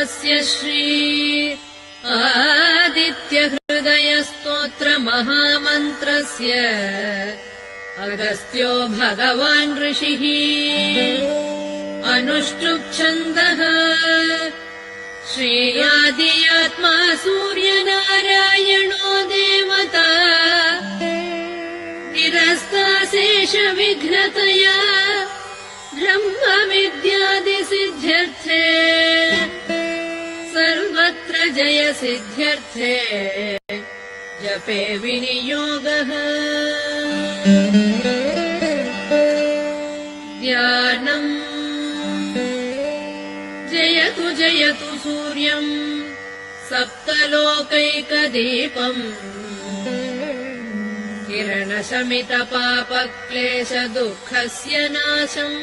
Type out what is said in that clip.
अस्य श्री आदित्यहृदयस्तोत्रमहामन्त्रस्य अगस्त्यो भगवान् ऋषिः अनुष्टुप्छन्दः श्रेयादियात्मा सूर्यनारायणो देवता निरस्ताशेषविघ्नतया ब्रह्मविद्यादिसिद्ध्यर्थे सर्वत्र जयसिद्ध्यर्थे जपे विनियोगः ध्यानम् जयतु जयतु सूर्यम् सप्तलोकैकदीपम् किरणशमितपापक्लेशदुःखस्य नाशम्